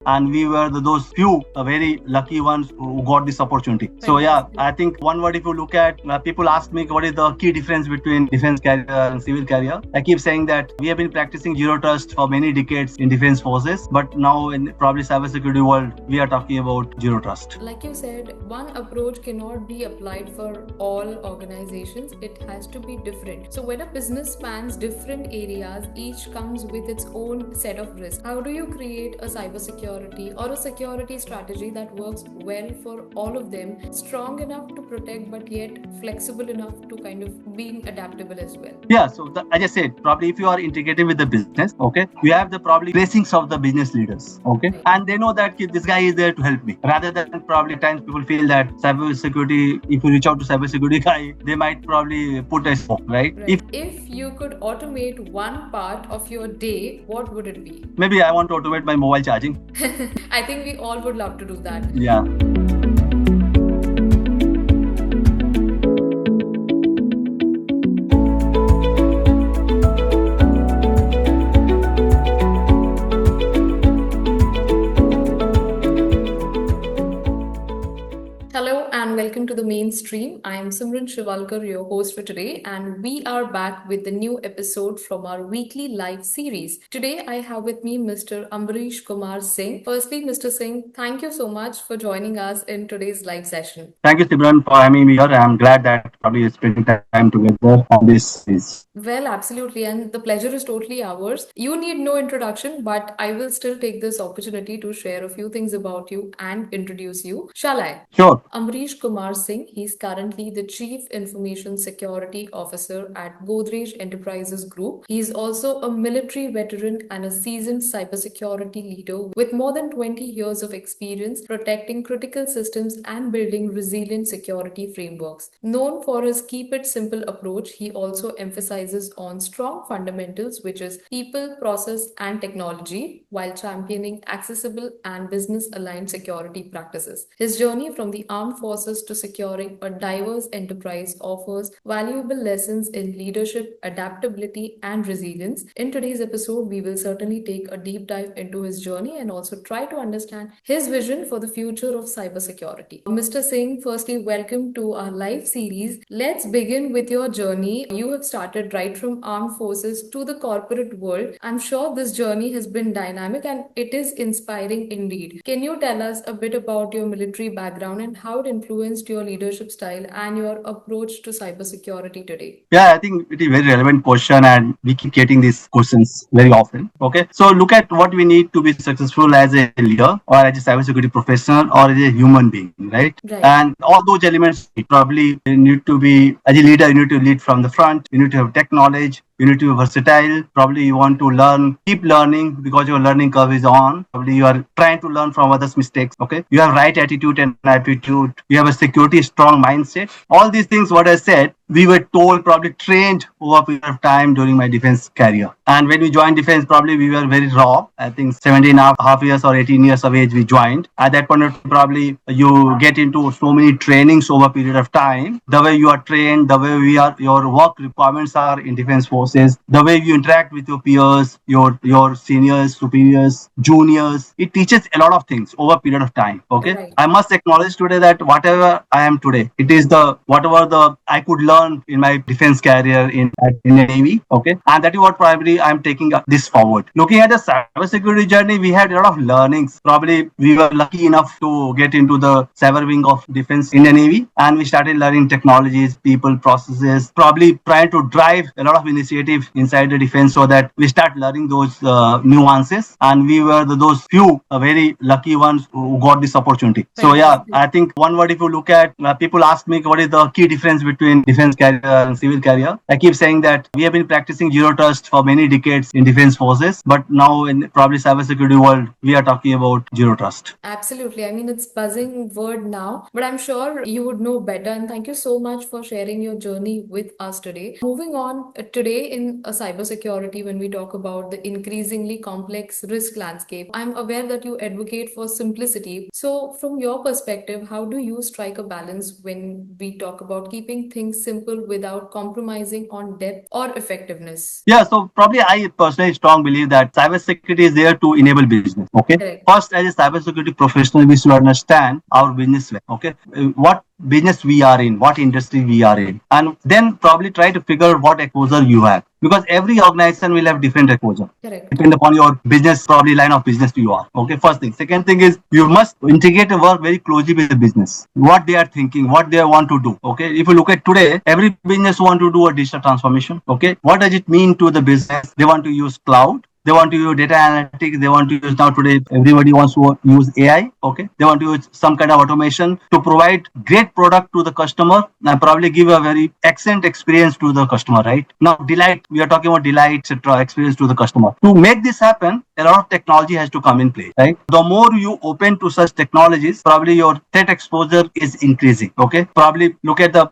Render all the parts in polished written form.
and we were those few very lucky ones who got this opportunity. So yeah, I think one word, if you look at people ask me what is the key difference between defense career and civil career, I keep saying that we have been practicing zero trust for many decades in defense forces, but now in probably cybersecurity world we are talking about zero trust. Like you said, one approach cannot be applied for all organizations. It has to be different. So when a business spans different areas, each comes with its own set of risks. How do you create a cybersecurity or a security strategy that works well for all of them, strong enough to protect but yet flexible enough to kind of being adaptable as well? Yeah, so as I said, probably if you are integrated with the business, okay, you have the probably blessings of the business leaders, okay, and they know that this guy is there to help me. Rather than probably at times people feel that cybersecurity, if you reach out to cybersecurity guy, they might probably put a smoke, right? If you could automate one part of your day, what would it be? Maybe I want to automate my mobile charging. I think we all would love to do that. Yeah. Hello and welcome to the mainstream. I am Simran Shivalkar, your host for today, and we are back with a new episode from our weekly live series. Today, I have with me Mr. Ambarish Kumar Singh. Firstly, Mr. Singh, thank you so much for joining us in today's live session. Thank you, Simran, for having me here. I'm glad that probably you're spending time together on this. Well, absolutely, and the pleasure is totally ours. You need no introduction, but I will still take this opportunity to share a few things about you and introduce you. Shall I? Sure. Ambarish Kumar Singh, he's currently the Chief Information Security Officer at Godrej Enterprises Group. He's also a military veteran and a seasoned cybersecurity leader with more than 20 years of experience protecting critical systems and building resilient security frameworks. Known for his keep it simple approach, he also emphasizes on strong fundamentals, which is people, process, and technology, while championing accessible and business aligned security practices. His journey from the armed forces to securing a diverse enterprise offers valuable lessons in leadership, adaptability, and resilience. In today's episode, we will certainly take a deep dive into his journey and also try to understand his vision for the future of cybersecurity. Mr. Singh, firstly, welcome to our live series. Let's begin with your journey. You have started right from armed forces to the corporate world. I'm sure this journey has been dynamic and it is inspiring indeed. Can you tell us a bit about your military background and how it influenced your leadership style and your approach to cybersecurity today? Yeah, I think it is a very relevant question, and we keep getting these questions very often. Okay, so look at what we need to be successful as a leader, or as a cybersecurity professional, or as a human being, right? And all those elements probably need to be, as a leader, you need to lead from the front. You need to have tech knowledge. You need to be versatile. Probably you want to learn, keep learning because your learning curve is on. Probably you are trying to learn from others' mistakes. Okay, you have right attitude and aptitude. You have a security strong mindset. All these things, what I said, we were told, probably trained over a period of time during my defense career. And when we joined defense, probably we were very raw. I think 17 and a half years or 18 years of age we joined. At that point, probably you get into so many trainings over a period of time. The way you are trained, the way your work requirements are in defense forces, the way you interact with your peers, your seniors, superiors, juniors, it teaches a lot of things over a period of time. Okay, I must acknowledge today that whatever I am today, it is the whatever the I could learn in my defense career in the Navy. Okay, and that is what probably I'm taking this forward. Looking at the cybersecurity journey, we had a lot of learnings. Probably we were lucky enough to get into the cyber wing of defense in the Navy, and we started learning technologies, people, processes. Probably trying to drive a lot of initiative inside the defense so that we start learning those nuances. And we were those few very lucky ones who got this opportunity. So yeah, I think one word, if you look at people ask me what is the key difference between defense career and civil career, I keep saying that we have been practicing zero trust for many decades in defense forces, but now in probably cybersecurity world, we are talking about zero trust. Absolutely. I mean, it's buzzing word now, but I'm sure you would know better. And thank you so much for sharing your journey with us today. Moving on, today in a cybersecurity, when we talk about the increasingly complex risk landscape, I'm aware that you advocate for simplicity. So, from your perspective, how do you strike a balance when we talk about keeping things simple without compromising on depth or effectiveness? Yeah, so probably I personally strong believe that cybersecurity is there to enable business. Okay. Correct. First, as a cybersecurity professional, we should understand our business well. Okay. What business we are in, what industry we are in, and then probably try to figure out what exposure you have. Because every organization will have different exposure. Correct. Depend upon your business, probably line of business you are. Okay, first thing. Second thing is you must integrate and work very closely with the business. What they are thinking, what they want to do. Okay, if you look at today, every business want to do a digital transformation. Okay, what does it mean to the business? They want to use cloud. They want to use data analytics. They want to use now today. Everybody wants to use AI. Okay, they want to use some kind of automation to provide great product to the customer and probably give a very excellent experience to the customer. Right now, delight. We are talking about delight, etc. Experience to the customer. To make this happen, a lot of technology has to come in play. Right. The more you open to such technologies, probably your threat exposure is increasing. Okay. Probably look at the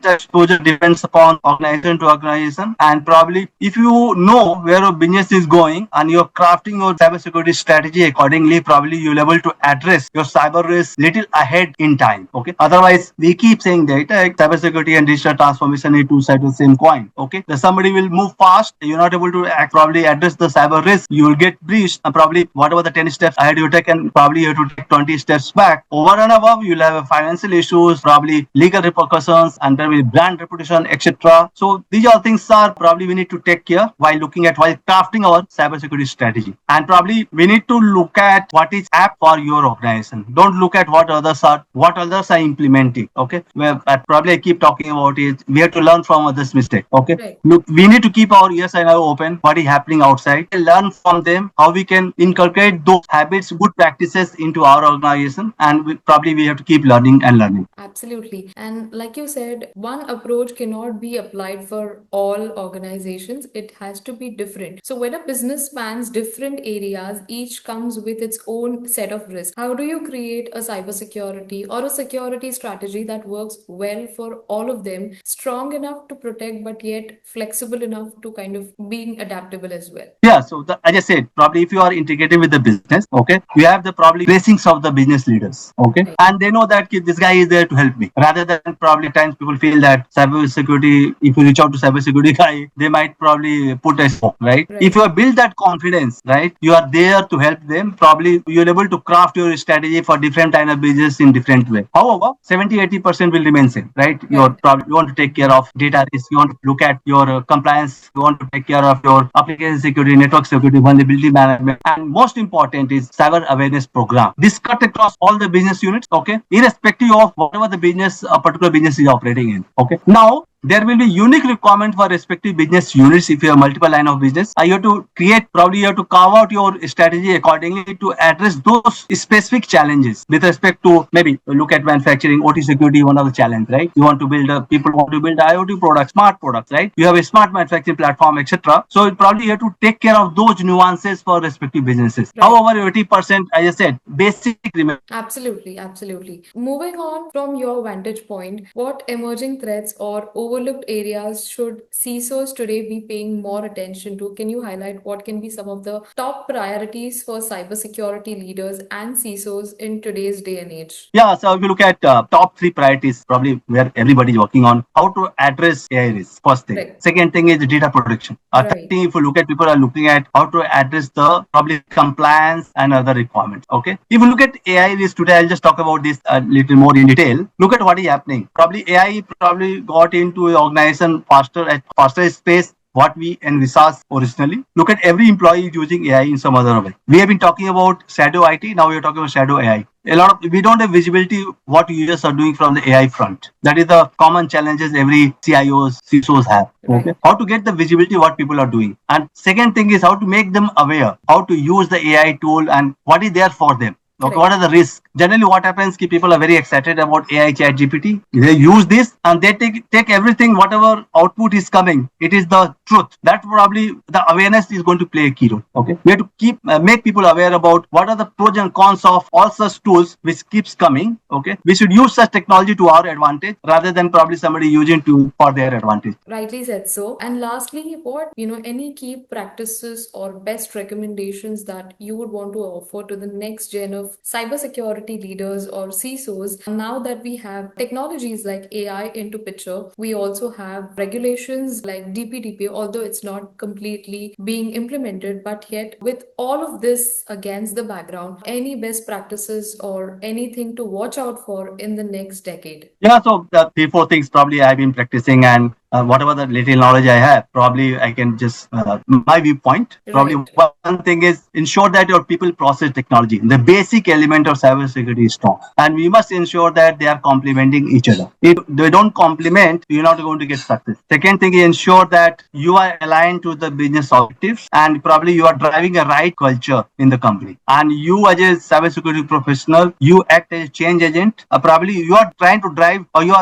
exposure depends upon organization to organization, and probably if you know where your business is going and you're crafting your cybersecurity strategy accordingly, probably you'll able to address your cyber risk little ahead in time. Okay. Otherwise, we keep saying that cybersecurity and digital transformation are two sides of the same coin. Okay. The somebody will move fast, you're not able to probably address the cyber risk, you will get breached, and probably whatever the 10 steps ahead you take, and probably you have to take 20 steps back. Over and above, you'll have financial issues, probably legal repercussions, and there will be brand reputation, etc. So these all things are probably we need to take care while crafting our cybersecurity strategy. And probably we need to look at what is apt for your organization. Don't look at what others are implementing. Okay, where probably I keep talking about it. We have to learn from others' mistake. Okay, Right. look, we need to keep our ears and eyes open. What is happening outside? Learn from them how we can inculcate those habits, good practices into our organization, and probably we have to keep learning and learning. Absolutely. And like you said, one approach cannot be applied for all organizations. It has to be different. So when a business spans different areas, each comes with its own set of risks. How do you create a cybersecurity or a security strategy that works well for all of them, strong enough to protect but yet flexible enough to kind of being adaptable as well? Yeah, so as I said, probably if you are integrated with the business, okay, you have the probably blessings of the business leaders, okay, Right. and they know that this guy is there to help me. Rather than probably times people feel that cybersecurity, if you reach out to cybersecurity guy, they might probably put a smoke, right? Right. If you have built that confidence, right, you are there to help them. Probably you're able to craft your strategy for different kind of business in different way. However, 70-80% will remain same, right? You're Right. probably you want to take care of data risk, you want to look at your compliance, you want to take care of your application security, network security, vulnerability management, and most important is cyber awareness program. This cut across all the business units, okay, irrespective of whatever the business a particular business is operating in. Okay, now there will be unique requirement for respective business units. If you have multiple line of business, you have to create, probably you have to carve out your strategy accordingly to address those specific challenges with respect to, maybe look at manufacturing, OT security, one of the challenge, right? You want to build people want to build IoT products, smart products, right? You have a smart manufacturing platform, etc. So probably you have to take care of those nuances for respective businesses. Right. However, 80%, as I said, basic remains. Absolutely, absolutely. Moving on from your vantage point, what emerging threats or overlooked areas should CISOs today be paying more attention to? Can you highlight what can be some of the top priorities for cybersecurity leaders and CISOs in today's day and age? Yeah, so if you look at top three priorities, probably where everybody is working on how to address AI risk. First thing. Right. Second thing is data protection. Third Right. thing, if you look at, people are looking at how to address the probably compliance and other requirements. Okay. If you look at AI risk today, I'll just talk about this a little more in detail. Look at what is happening. Probably AI probably got into an organization faster at faster space what we envisaged originally. Look at every employee using AI in some other way. We have been talking about shadow IT. Now we are talking about shadow AI. A lot of we don't have visibility what users are doing from the AI front. That is the common challenges every CIOs, CISOs have. Right. Okay, how to get the visibility what people are doing, and second thing is how to make them aware, how to use the AI tool and what is there for them. Okay, what are the risks? Generally, what happens is people are very excited about AI chat GPT. They use this and they take everything, whatever output is coming, it is the truth. That probably the awareness is going to play a key role. Okay, we have to keep make people aware about what are the pros and cons of all such tools which keeps coming. Okay, we should use such technology to our advantage rather than probably somebody using to for their advantage. Rightly said so. And lastly, what, any key practices or best recommendations that you would want to offer to the next gen of of cybersecurity leaders or CISOs. Now that we have technologies like AI into picture, we also have regulations like DPDP, although it's not completely being implemented, but yet with all of this against the background, any best practices or anything to watch out for in the next decade? Yeah, so the three, four things probably I've been practicing, and whatever the little knowledge I have, probably I can just, my viewpoint, probably Right. one thing is ensure that your people process technology. The basic element of cybersecurity is strong. And we must ensure that they are complementing each other. If they don't complement, you're not going to get success. Second thing is ensure that you are aligned to the business objectives and probably you are driving a right culture in the company. And you as a cybersecurity professional, you act as a change agent. Probably you are trying to drive, or you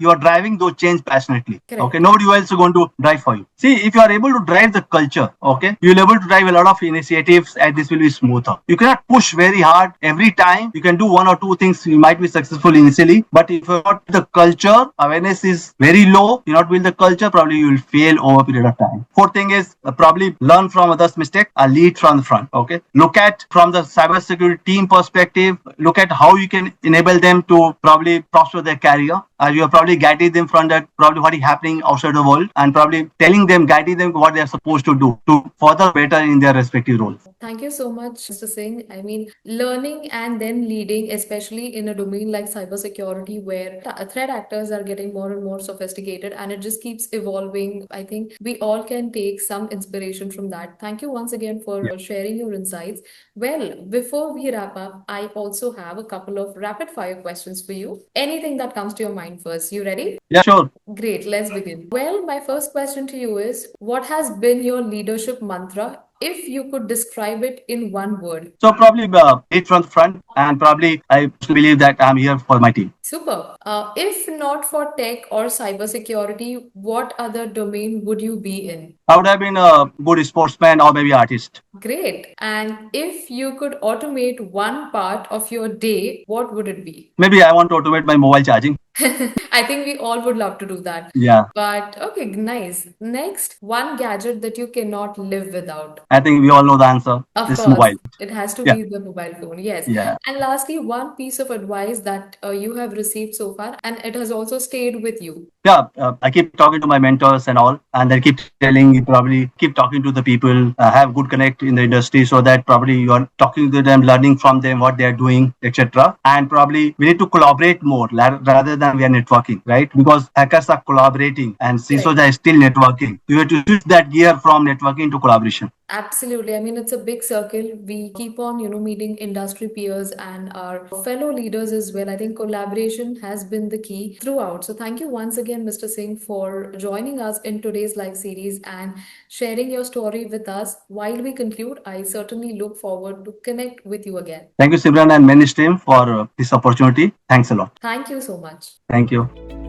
are driving those change passionately. Correct. Okay, nobody else is going to drive for you. See, if you are able to drive the culture, okay, you'll able to drive a lot of initiatives and this will be smoother. You cannot push very hard every time. You can do one or two things, you might be successful initially, but if you're not the culture, awareness is very low, you're not build the culture, probably you will fail over a period of time. Fourth thing is probably learn from others' mistake, lead from the front. Okay, look at from the cybersecurity team perspective, look at how you can enable them to probably prosper their career. You are probably guiding them from that, probably what is happening outside the world, and probably telling them, guiding them what they are supposed to do to further better in their respective roles. Thank you so much, Mr. Singh. I mean, learning and then leading, especially in a domain like cybersecurity, where threat actors are getting more and more sophisticated and it just keeps evolving. I think we all can take some inspiration from that. Thank you once again for sharing your insights. Well, before we wrap up, I also have a couple of rapid fire questions for you. Anything that comes to your mind first. You ready? Yeah, sure. Great, let's begin. Well, my first question to you is, what has been your leadership mantra if you could describe it in one word? So probably lead from the front, and probably I believe that I'm here for my team. Super. If not for tech or cybersecurity, what other domain would you be in? I would have been a good sportsman or maybe artist. Great. And if you could automate one part of your day, what would it be? Maybe I want to automate my mobile charging. I think we all would love to do that. Yeah, But okay, nice. Next, one gadget that you cannot live without. I think we all know the answer. Of This course, mobile. it has to Yeah, be the mobile phone. Yes. yeah. And lastly, one piece of advice that you have received so far, and it has also stayed with you. Yeah, I keep talking to my mentors and all, and they keep telling you probably keep talking to the people, have good connect in the industry, so that probably you are talking to them, learning from them what they are doing, etc. And probably we need to collaborate more rather than we are networking, right? Because hackers are collaborating and Correct. CISOs are still networking. You have to switch that gear from networking to collaboration. Absolutely. I mean, it's a big circle. We keep on, meeting industry peers and our fellow leaders as well. I think collaboration has been the key throughout. So thank you once again, Mr. Singh, for joining us in today's live series and sharing your story with us. While we conclude, I certainly look forward to connect with you again. Thank you, Simran and Mainstream, for this opportunity. Thanks a lot. Thank you so much. Thank you.